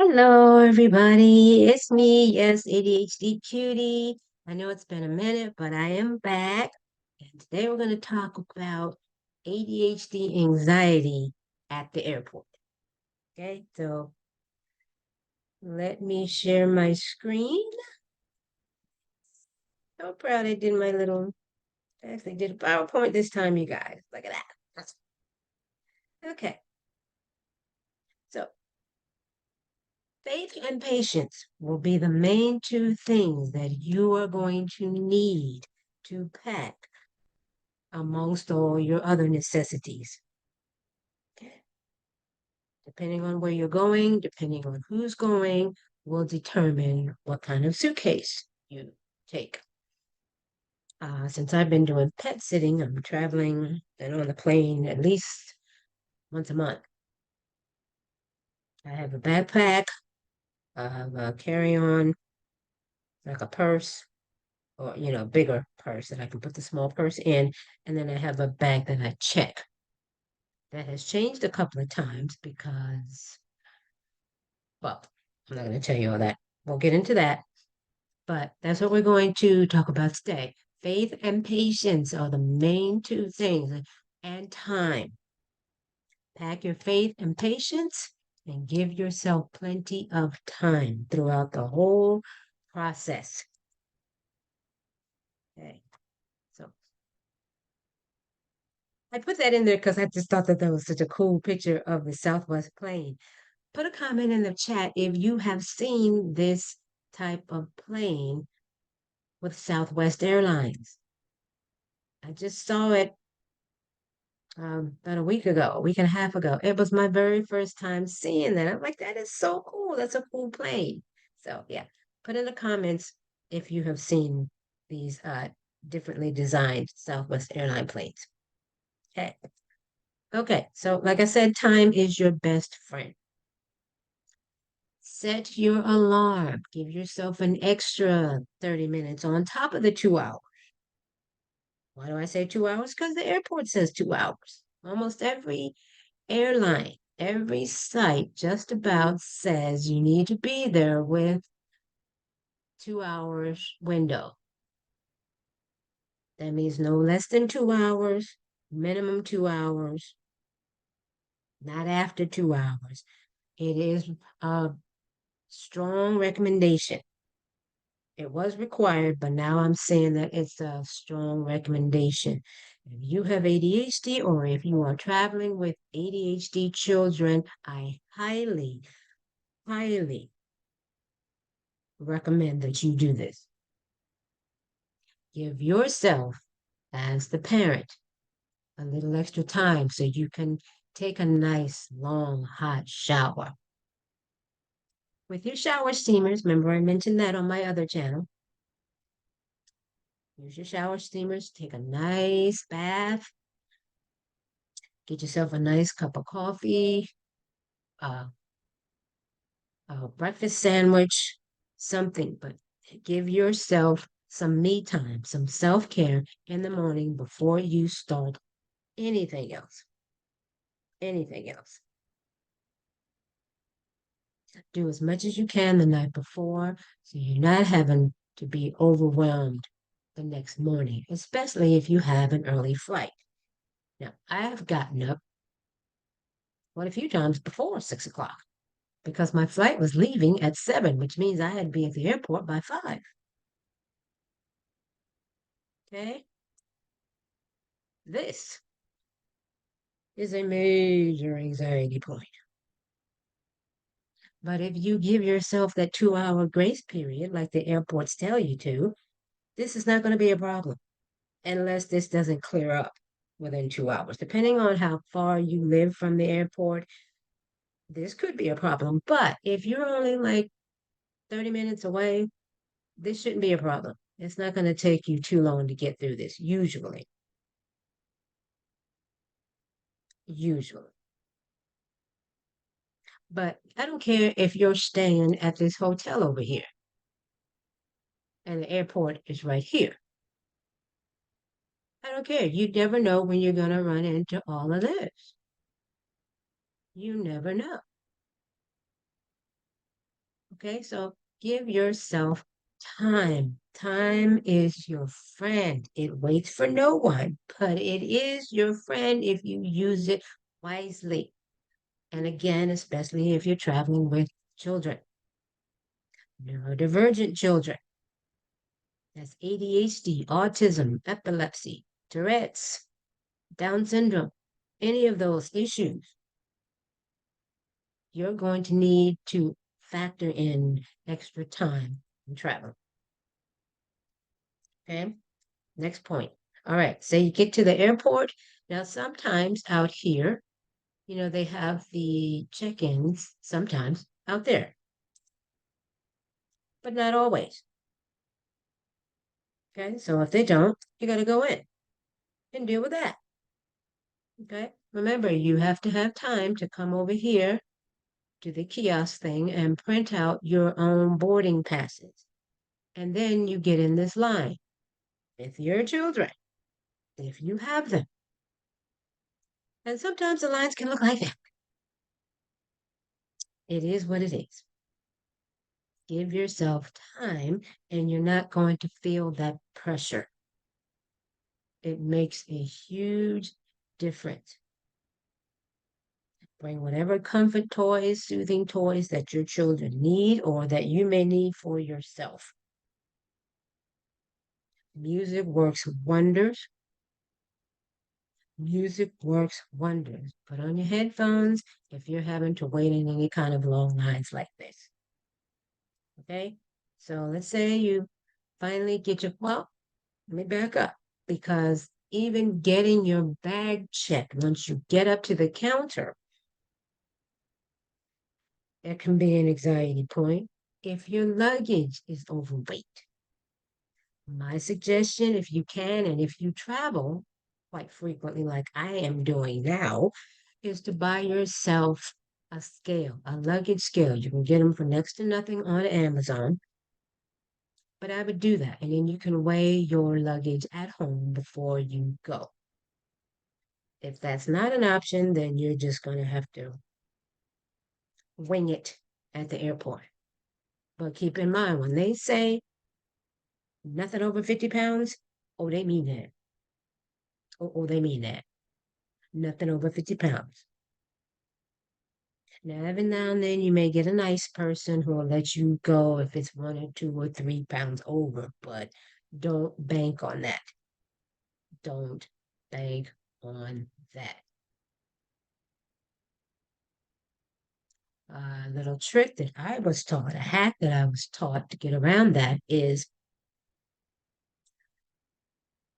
Hello, everybody. It's me, yes, ADHD cutie. I know it's been a minute, but I am back. And today we're going to talk about ADHD anxiety at the airport. Okay, so let me share my screen. So proud I did my little, I actually did a PowerPoint this time, you guys. Look at that. Okay, so faith and patience will be the main two things that you are going to need to pack amongst all your other necessities. Okay. Depending on where you're going, depending on who's going, will determine what kind of suitcase you take. Since I've been doing pet sitting, I'm traveling and on the plane at least once a month. I have a backpack, I have a carry-on, like a purse, or bigger purse that I can put the small purse in, and then I have a bag that I check. That has changed a couple of times because, well, I'm not going to tell you all that. We'll get into that, but that's what we're going to talk about today. Faith and patience are the main two things, and time. Pack your faith and patience and give yourself plenty of time throughout the whole process. Okay, so I put that in there because I just thought that was such a cool picture of the Southwest plane. Put a comment in the chat if you have seen this type of plane with Southwest Airlines. I just saw it about a week ago, a week and a half ago. It was my very first time seeing that. I'm like, that is so cool. That's a cool plane. So yeah, put in the comments if you have seen these differently designed Southwest airline planes. Okay. Okay. So like I said, time is your best friend. Set your alarm. Give yourself an extra 30 minutes on top of the 2 hours. Why do I say 2 hours? Because the airport says 2 hours. Almost every airline, every site just about says you need to be there with 2 hours window. That means no less than 2 hours, minimum 2 hours, not after 2 hours. It is a strong recommendation. It was required, but now I'm saying that it's a strong recommendation. If you have ADHD or if you are traveling with ADHD children, I highly, highly recommend that you do this. Give yourself, as the parent, a little extra time so you can take a nice, long, hot shower. With your shower steamers, remember I mentioned that on my other channel. Use your shower steamers, take a nice bath, get yourself a nice cup of coffee, uh, a breakfast sandwich, something, but give yourself some me time, some self care in the morning before you start anything else. Anything else. Do as much as you can the night before so you're not having to be overwhelmed the next morning, especially if you have an early flight. Now, I have gotten up quite a few times before 6 o'clock because my flight was leaving at 7, which means I had to be at the airport by 5. Okay? This is a major anxiety point. But if you give yourself that 2 hour grace period, like the airports tell you to, this is not going to be a problem unless this doesn't clear up within 2 hours. Depending on how far you live from the airport, this could be a problem. But if you're only like 30 minutes away, this shouldn't be a problem. It's not going to take you too long to get through this, usually. Usually. But I don't care if you're staying at this hotel over here and the airport is right here. I don't care. You never know when you're going to run into all of this. You never know. Okay, so give yourself time. Time is your friend. It waits for no one, but it is your friend if you use it wisely. And again, especially if you're traveling with children, neurodivergent children. That's ADHD, autism, epilepsy, Terrets, Down syndrome, any of those issues. You're going to need to factor in extra time in travel. Okay, next point. All right, so you get to the airport. Now, sometimes out here, they have the check-ins sometimes out there, but not always. Okay, so if they don't, you got to go in and deal with that. Okay, remember, you have to have time to come over here to the kiosk thing and print out your own boarding passes. And then you get in this line with your children, if you have them. And sometimes the lines can look like that. It is what it is. Give yourself time and you're not going to feel that pressure. It makes a huge difference. Bring whatever comfort toys, soothing toys that your children need or that you may need for yourself. Music works wonders. Music works wonders. Put on your headphones if you're having to wait in any kind of long lines like this. Okay? So let's say you finally get your, well, let me back up because even getting your bag checked once you get up to the counter, it can be an anxiety point if your luggage is overweight. My suggestion, if you can, and if you travel quite frequently, like I am doing now, is to buy yourself a scale, a luggage scale. You can get them for next to nothing on Amazon. But I would do that. And then you can weigh your luggage at home before you go. If that's not an option, then you're just going to have to wing it at the airport. But keep in mind, when they say nothing over 50 pounds, oh, they mean that. Oh, they mean that. Nothing over 50 pounds. Now, every now and then you may get a nice person who will let you go if it's 1 or 2 or 3 pounds over, but don't bank on that. Don't bank on that. A little trick that I was taught, a hack that I was taught to get around that is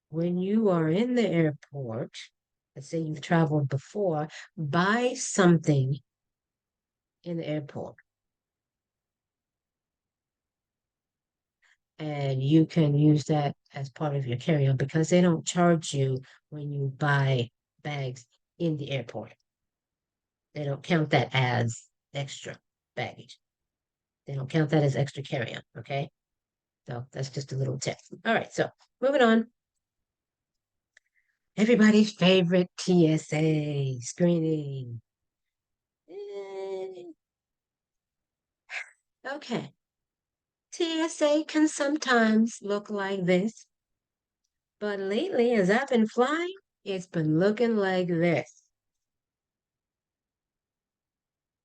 when you are in the airport, let's say you've traveled before, buy something in the airport. And you can use that as part of your carry-on because they don't charge you when you buy bags in the airport. They don't count that as extra baggage. They don't count that as extra carry-on, okay? So that's just a little tip. All right, so moving on. Everybody's favorite TSA screening. Okay. TSA can sometimes look like this, but lately, as I've been flying, it's been looking like this.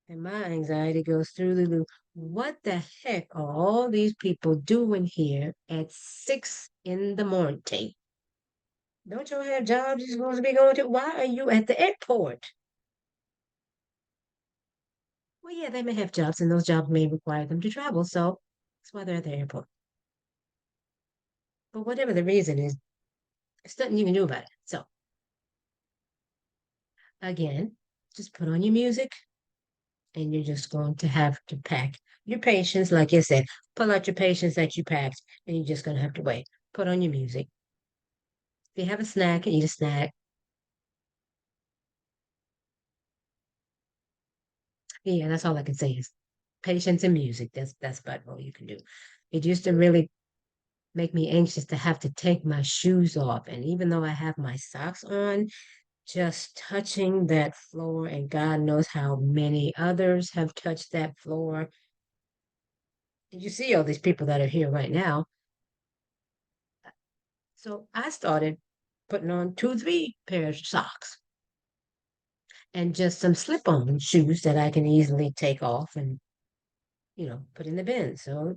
And my anxiety goes through the roof. What the heck are all these people doing here at 6 in the morning? Don't you have jobs you're supposed to be going to? Why are you at the airport? Well, yeah, they may have jobs, and those jobs may require them to travel, so that's why they're at the airport. But whatever the reason is, there's nothing you can do about it. So, again, just put on your music, and you're just going to have to pack your patience. Like I said, pull out your patience that you packed, and you're just going to have to wait. Put on your music. If you have a snack, eat a snack. Yeah, that's all I can say is patience and music. That's about all you can do. It used to really make me anxious to have to take my shoes off. And even though I have my socks on, just touching that floor, and God knows how many others have touched that floor, You see all these people that are here right now. So I started putting on 2, 3 pairs of socks and just some slip-on shoes that I can easily take off and, put in the bin. So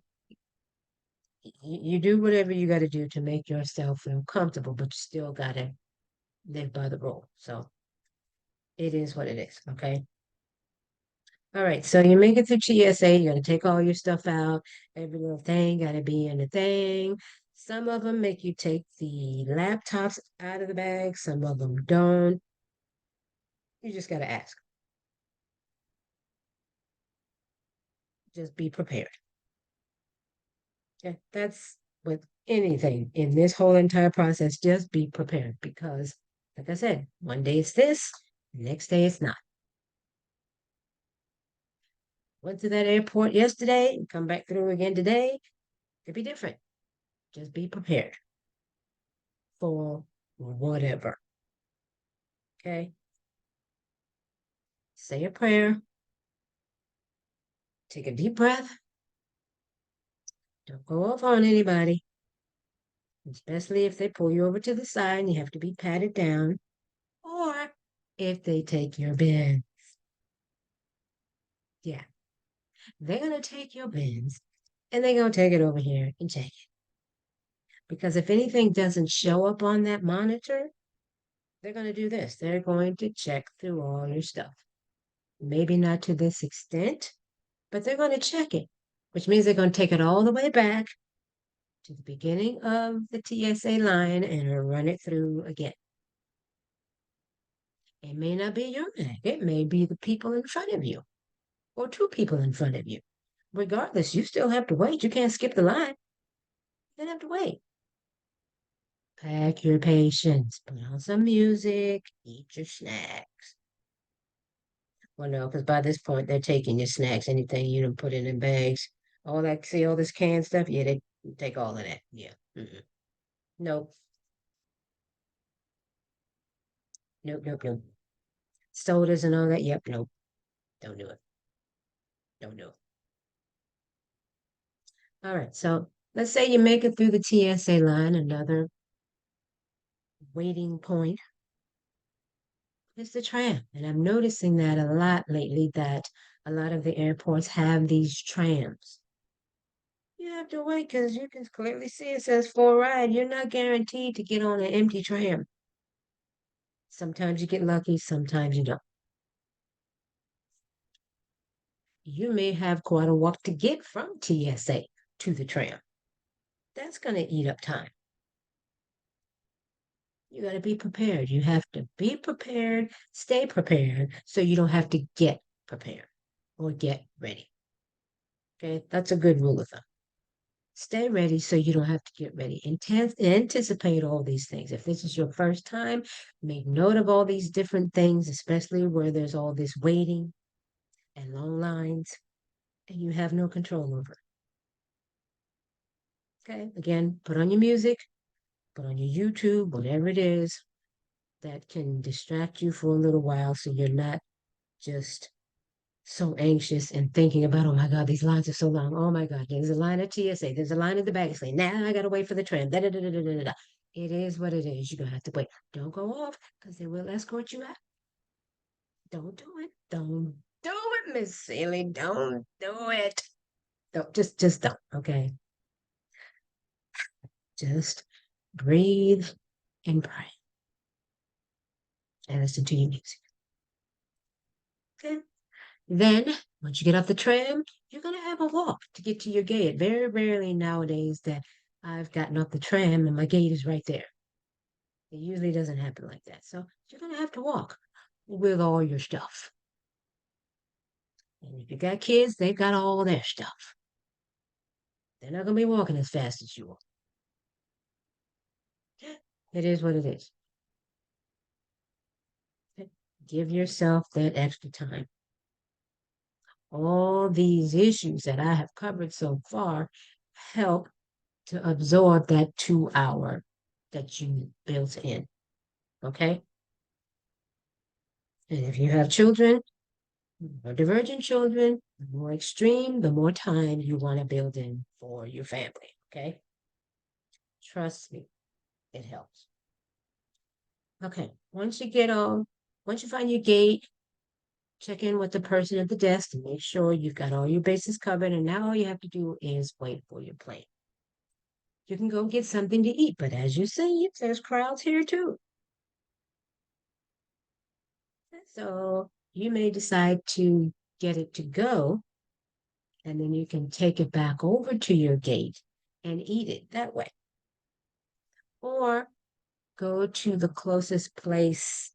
you do whatever you got to do to make yourself feel comfortable, but you still got to live by the rule. So it is what it is. Okay. All right. So you make it through TSA. You got to take all your stuff out. Every little thing got to be in the thing. Some of them make you take the laptops out of the bag. Some of them don't. You just got to ask. Just be prepared. Okay. That's with anything in this whole entire process. Just be prepared because, like I said, one day it's this, the next day it's not. Went to that airport yesterday and come back through again today. Could be different. Just be prepared for whatever. Okay. Say a prayer. Take a deep breath. Don't go off on anybody, especially if they pull you over to the side and you have to be patted down, or if they take your bin. Yeah, they're going to take your bins and they're going to take it over here and check it. Because if anything doesn't show up on that monitor, they're going to do this. They're going to check through all your stuff. Maybe not to this extent, but they're going to check it, which means they're going to take it all the way back to the beginning of the TSA line and run it through again. It may not be your bag. It may be the people in front of you or 2 people in front of you. Regardless, you still have to wait. You can't skip the line. You have to wait. Pack your patience. Put on some music. Eat your snacks. Well, no, because by this point, they're taking your snacks, anything you don't put in bags. All that, see all this canned stuff? Yeah, they take all of that. Yeah. Mm-mm. Nope. Nope, nope, nope. Sodas and all that. Yep, nope. Don't do it. Don't do it. All right. So let's say you make it through the TSA line, another waiting point is the tram. And I'm noticing that a lot lately that a lot of the airports have these trams. You have to wait because you can clearly see it says for ride. You're not guaranteed to get on an empty tram. Sometimes you get lucky, sometimes you don't. You may have quite a walk to get from TSA to the tram. That's going to eat up time. You got to be prepared. You have to be prepared, stay prepared, so you don't have to get prepared or get ready. Okay, that's a good rule of thumb. Stay ready so you don't have to get ready. Anticipate all these things. If this is your first time, make note of all these different things, especially where there's all this waiting and long lines, and you have no control over it. Okay, again, put on your music, put on your YouTube, whatever it is that can distract you for a little while so you're not just so anxious and thinking about, oh my God, these lines are so long. Oh my God, there's a line at TSA, there's a line at the baggage lane. Now I gotta wait for the tram. Da, da, da, da, da, da, da. It is what it is. You're gonna have to wait. Don't go off because they will escort you out. Don't do it. Don't do it, Miss Seeley. Don't do it. Don't just don't. Okay. Just breathe and pray and listen to your music. Okay. Then, once you get off the tram, you're going to have a walk to get to your gate. Very rarely nowadays that I've gotten off the tram and my gate is right there. It usually doesn't happen like that. So you're going to have to walk with all your stuff. And if you got kids, they've got all their stuff. They're not going to be walking as fast as you are. It is what it is. Give yourself that extra time. All these issues that I have covered so far help to absorb that 2 hour that you built in. Okay? And if you have children, For divergent children, the more extreme, the more time you want to build in for your family. Okay. Trust me, it helps. Okay. Once you find your gate, check in with the person at the desk to make sure you've got all your bases covered. And now all you have to do is wait for your plane. You can go get something to eat, but as you see, there's crowds here too. So you may decide to get it to go, and then you can take it back over to your gate and eat it that way. Or go to the closest place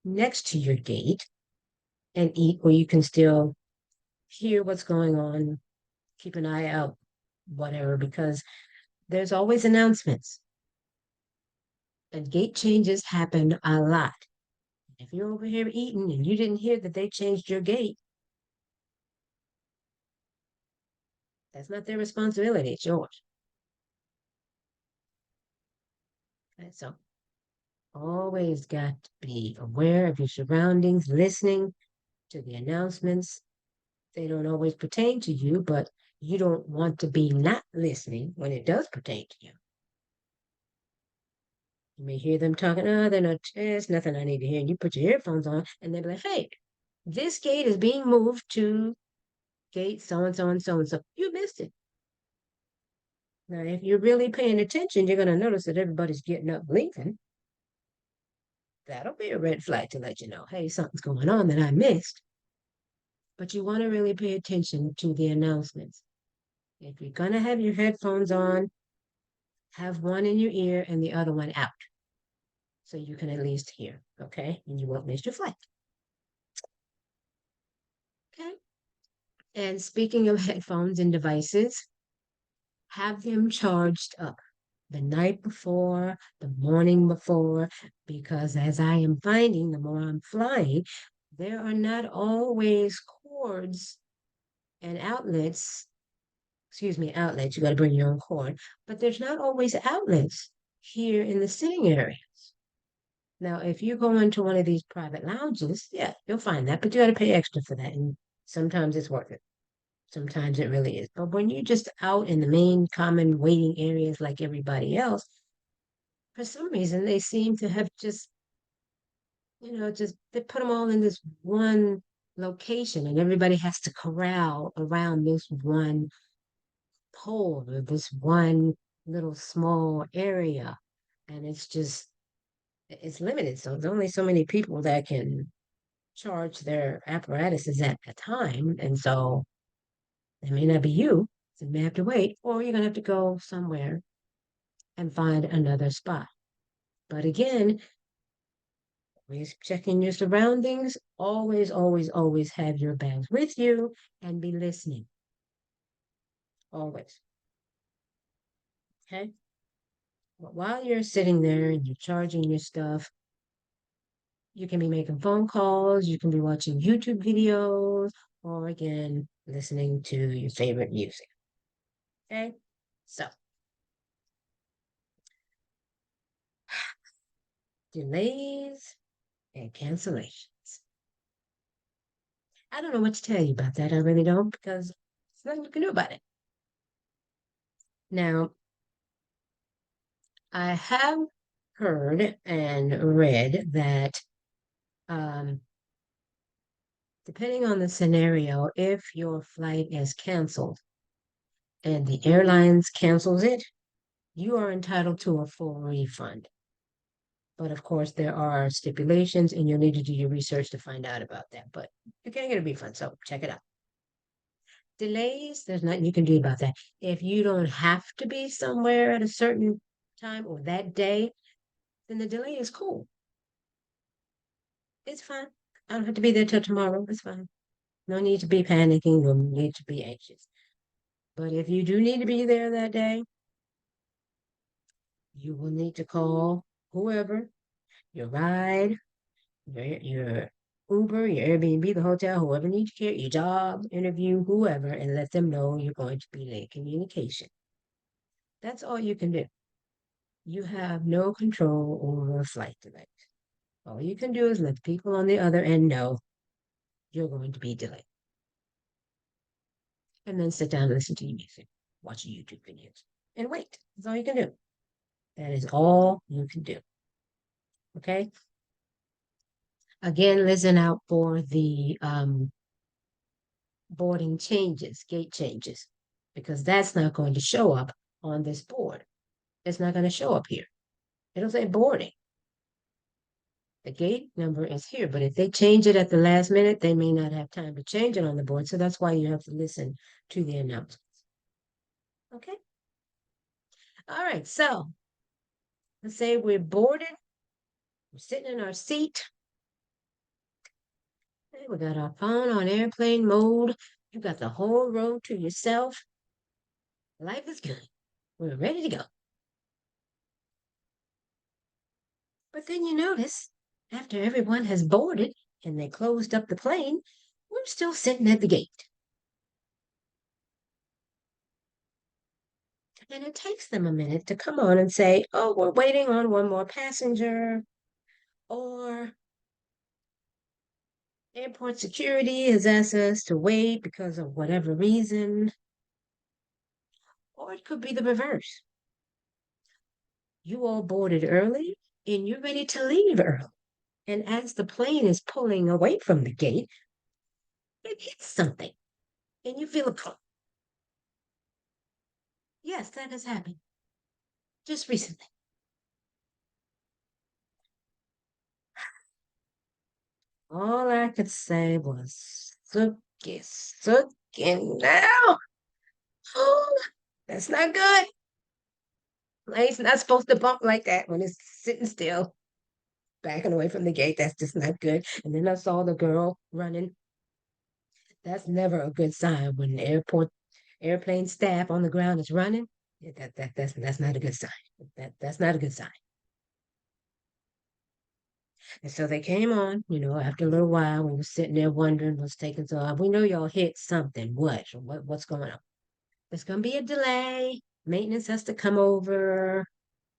next to your gate and eat where you can still hear what's going on, keep an eye out, whatever, because there's always announcements. And gate changes happen a lot. If you're over here eating and you didn't hear that they changed your gate, that's not their responsibility, it's yours. Okay, so always got to be aware of your surroundings, listening to the announcements. They don't always pertain to you, but you don't want to be not listening when it does pertain to you. You may hear them talking, oh, they're not, there's nothing I need to hear. And you put your earphones on and they'll be like, hey, this gate is being moved to gate so and so and so and so. You missed it. Now, if you're really paying attention, you're going to notice that everybody's getting up leaving. That'll be a red flag to let you know, hey, something's going on that I missed. But you want to really pay attention to the announcements. If you're going to have your headphones on, have one in your ear and the other one out so you can at least hear, okay? And you won't miss your flight. Okay. And speaking of headphones and devices, have them charged up the night before, the morning before, because as I am finding, the more I'm flying, there are not always cords and outlets. Excuse me, outlets. You got to bring your own cord, but there's not always outlets here in the sitting areas. Now, if you go into one of these private lounges, yeah, you'll find that, but you got to pay extra for that. And sometimes it's worth it. Sometimes it really is. But when you're just out in the main common waiting areas like everybody else, for some reason they seem to have just, just they put them all in this one location and everybody has to corral around this one pole or this one little small area. And it's limited. So there's only so many people that can charge their apparatuses at a time. And so it may not be you. So you may have to wait, or you're going to have to go somewhere and find another spot. But again, always checking your surroundings. Always, always, always have your bags with you and be listening. Always. Okay? But while you're sitting there and you're charging your stuff, you can be making phone calls, you can be watching YouTube videos, or again, listening to your favorite music. Okay? So, delays and cancellations. I don't know what to tell you about that. I really don't, because there's nothing you can do about it. Now, I have heard and read that depending on the scenario, if your flight is canceled and the airlines cancels it, you are entitled to a full refund. But of course, there are stipulations, and you'll need to do your research to find out about that. But you can get a refund, so check it out. Delays, there's nothing you can do about that. If you don't have to be somewhere at a certain time or that day, then the delay is cool. It's fine. I don't have to be there till tomorrow. It's fine. No need to be panicking, no need to be anxious. But if you do need to be there that day, you will need to call whoever, your ride, your Uber, your Airbnb, the hotel, whoever needs you, your job, interview, whoever, and let them know you're going to be late. Communication. That's all you can do. You have no control over flight delays. All you can do is let the people on the other end know you're going to be delayed. And then sit down and listen to your music, watch your YouTube videos, and wait. That's all you can do. That is all you can do. Okay. Again, listen out for the boarding changes, gate changes, because that's not going to show up on this board. It's not going to show up here. It'll say boarding. The gate number is here, but if they change it at the last minute, they may not have time to change it on the board. So that's why you have to listen to the announcements. Okay. All right. So let's say we're boarded. We're sitting in our seat. Okay, we got our phone on airplane mode. You got the whole road to yourself. Life is good. We're ready to go. But then you notice, after everyone has boarded and they closed up the plane, we're still sitting at the gate. And it takes them a minute to come on and say, oh, we're waiting on one more passenger, or airport security has asked us to wait because of whatever reason, or it could be the reverse. You all boarded early and you're ready to leave early. And as the plane is pulling away from the gate, it hits something and you feel a pull. Yes, that has happened just recently. All I could say was, Suki, Suki now. Oh, that's not good. Plane's not supposed to bump like that when it's sitting still, backing away from the gate. That's just not good. And then I saw the girl running. That's never a good sign when the airplane staff on the ground is running. That's not a good sign. That's not a good sign. And so they came on, after a little while, we were sitting there wondering what's taking so long. We know y'all hit something. What's going on? There's gonna be a delay. Maintenance has to come over.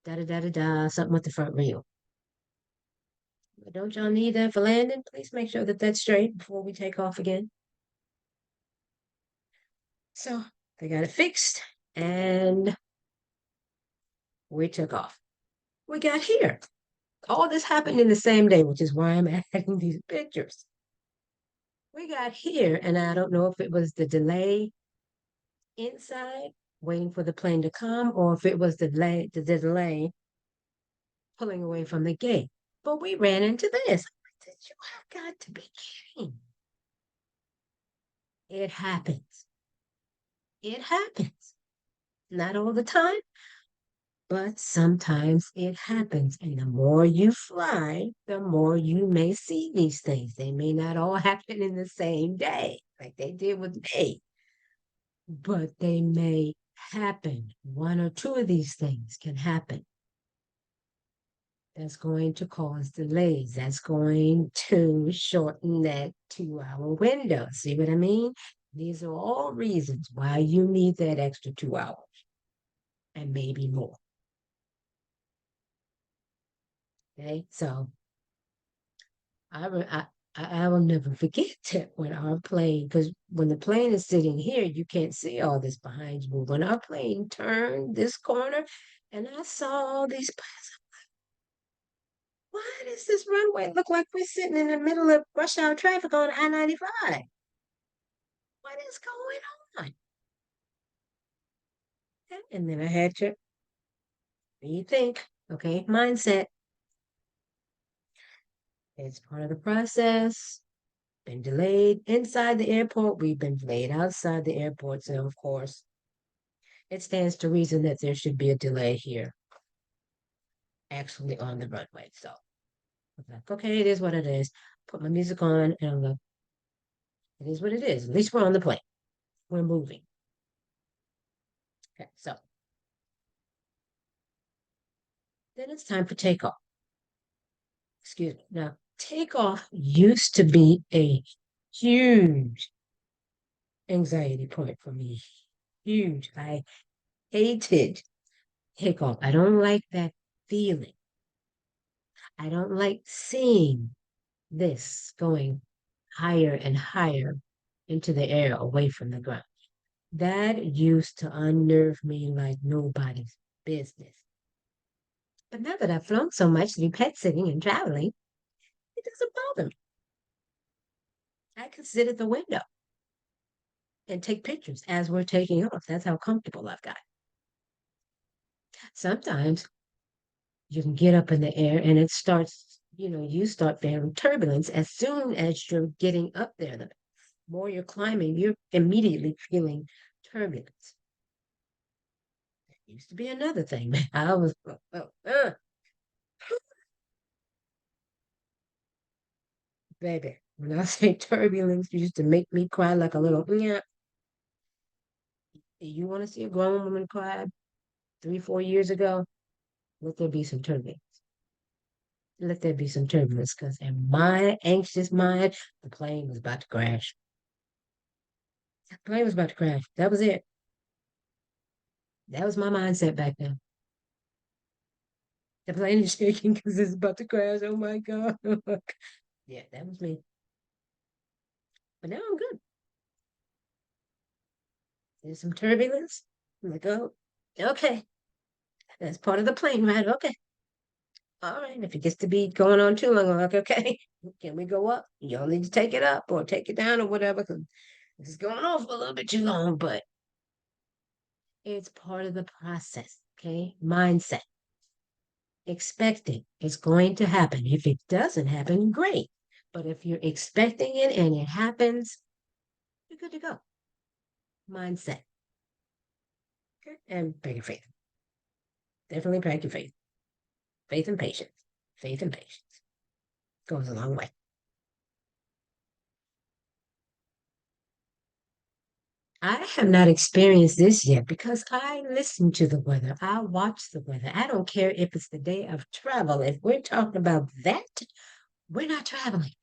Da da da da da. Something with the front wheel. But don't y'all need that for landing? Please make sure that that's straight before we take off again. So they got it fixed, and we took off. We got here. All this happened in the same day, which is why I'm adding these pictures. We got here, and I don't know if it was the delay inside, waiting for the plane to come, or if it was the delay pulling away from the gate. But we ran into this. I said, you have got to be kidding. It happens. It happens. Not all the time, but sometimes it happens. And the more you fly, the more you may see these things. They may not all happen in the same day, like they did with me, but they may happen. One or two of these things can happen. That's going to cause delays. That's going to shorten that 2 hour window. See what I mean? These are all reasons why you need that extra 2 hours and maybe more. Okay, so I will never forget that when our plane, because when the plane is sitting here, you can't see all this behind you. But when our plane turned this corner and I saw all these planes, why does this runway look like we're sitting in the middle of rush hour traffic on I-95? What is going on? And then I had to rethink, okay, mindset. It's part of the process. Been delayed inside the airport. We've been delayed outside the airport. So, of course, it stands to reason that there should be a delay here, actually on the runway. So, I'm like, okay, it is what it is. Put my music on, and I'm like, it is what it is. At least we're on the plane. We're moving. Okay, so then it's time for takeoff. Excuse me. Now, takeoff used to be a huge anxiety point for me. Huge. I hated takeoff. I don't like that feeling. I don't like seeing this going higher and higher into the air away from the ground. That used to unnerve me like nobody's business. But now that I've flown so much to do pet sitting and traveling, it doesn't bother me. I can sit at the window and take pictures as we're taking off. That's how comfortable I've got. Sometimes you can get up in the air and it starts, you start feeling turbulence as soon as you're getting up there. The more you're climbing, you're immediately feeling turbulence. That used to be another thing. I was, baby, when I say turbulence, it used to make me cry like a little, yeah. You want to see a grown woman cry 3, 4 years ago? Let there be some turbulence. Let there be some turbulence, because in my anxious mind, the plane was about to crash. The plane was about to crash. That was it. That was my mindset back then. The plane is shaking because it's about to crash. Oh my God. Yeah, that was me. But now I'm good. There's some turbulence. I'm like, oh, okay. That's part of the plane ride. Okay. All right. If it gets to be going on too long, I'm like, okay, can we go up? Y'all need to take it up or take it down or whatever, because this is going on for a little bit too long, but it's part of the process. Okay. Mindset. Expect it. It's going to happen. If it doesn't happen, great. But if you're expecting it and it happens, you're good to go. Mindset. Okay. And bring your faith. Definitely practice your faith. Faith and patience. Faith and patience goes a long way. I have not experienced this yet because I listen to the weather. I watch the weather. I don't care if it's the day of travel. If we're talking about that, we're not traveling.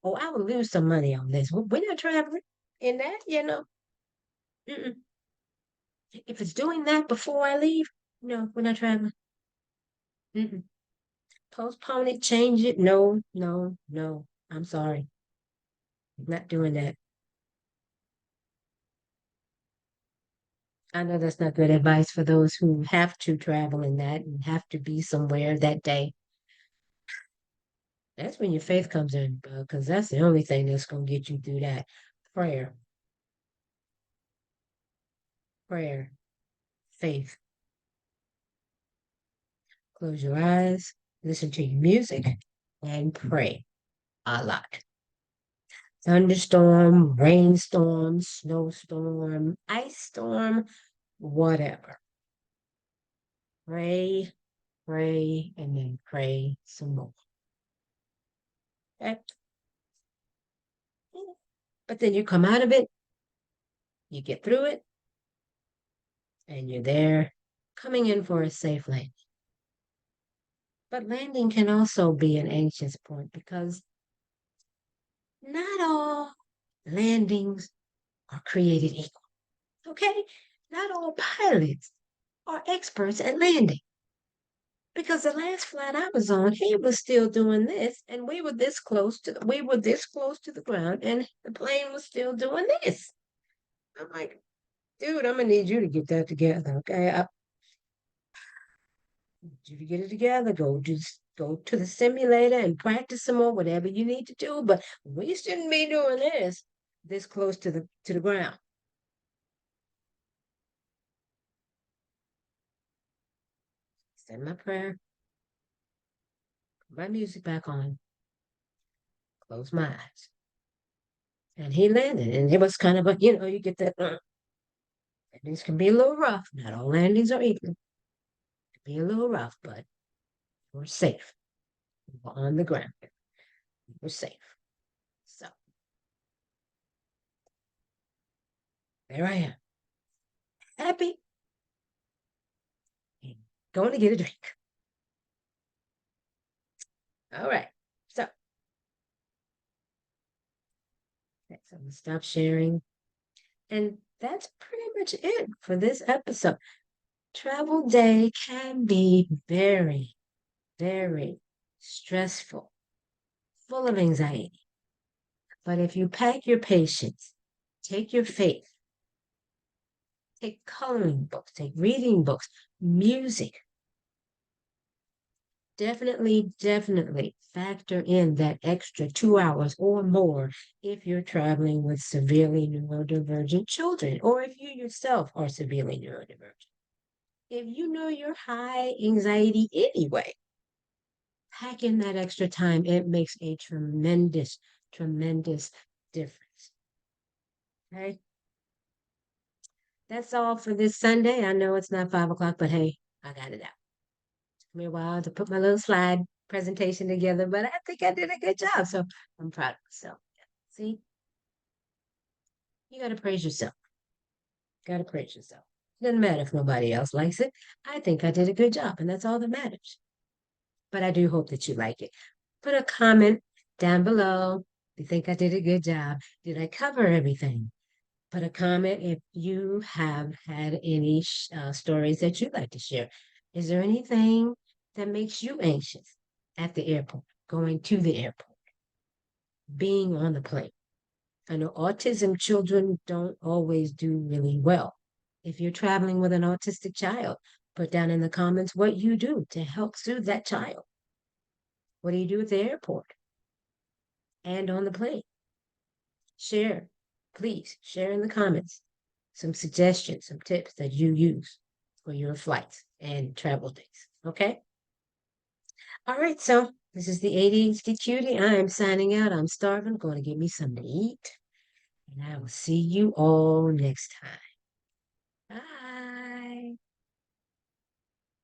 Oh, I will lose some money on this. We're not traveling in that. Mm-mm. If it's doing that before I leave, no, we're not traveling. Mm-mm. Postpone it, change it. No, no, no. I'm sorry. Not doing that. I know that's not good advice for those who have to travel in that and have to be somewhere that day. That's when your faith comes in, because that's the only thing that's going to get you through that. Prayer, prayer, faith. Close your eyes, listen to your music, and pray a lot. Thunderstorm, rainstorm, snowstorm, ice storm, whatever. Pray, pray, and then pray some more. Okay? But then you come out of it, you get through it, and you're there coming in for a safe landing. But landing can also be an anxious point because not all landings are created equal. Okay? Not all pilots are experts at landing. Because the last flight I was on, he was still doing this, and we were this close to the ground, and the plane was still doing this. I'm like, dude, I'm gonna need you to get that together, okay? I need you to get it together. Go to the simulator and practice some more, whatever you need to do. But we shouldn't be doing this close to the ground. Send my prayer, put my music back on, close my eyes. And he landed, and it was kind of you get that. Landings can be a little rough. Not all landings are equal. It can be a little rough, but we're safe. We're on the ground. We're safe. So there I am, happy, and going to get a drink. All right. So, okay, so I'm gonna stop sharing. And that's pretty much it for this episode. Travel day can be very, very stressful, full of anxiety. But if you pack your patience, take your faith, take coloring books, take reading books, music, definitely factor in that extra 2 hours or more if you're traveling with severely neurodivergent children, or if you yourself are severely neurodivergent. If you know you're high anxiety anyway, pack in that extra time. It makes a tremendous difference. Okay. That's all for this Sunday. I know it's not 5 o'clock, but hey, I got it out. Took me a while to put my little slide presentation together, but I think I did a good job. So I'm proud of myself. See, you got to praise yourself. Got to praise yourself. Doesn't matter if nobody else likes it. I think I did a good job, and that's all that matters. But I do hope that you like it. Put a comment down below. You think I did a good job? Did I cover everything? Put a comment if you have had any stories that you'd like to share. Is there anything that makes you anxious at the airport, going to the airport, being on the plane? I know autism children don't always do really well. If you're traveling with an autistic child, put down in the comments what you do to help soothe that child. What do you do at the airport and on the plane? Share, please share in the comments some suggestions, some tips that you use for your flights and travel days. Okay. All right. So this is the ADHD cutie. I am signing out. I'm starving. Going to get me something to eat. And I will see you all next time.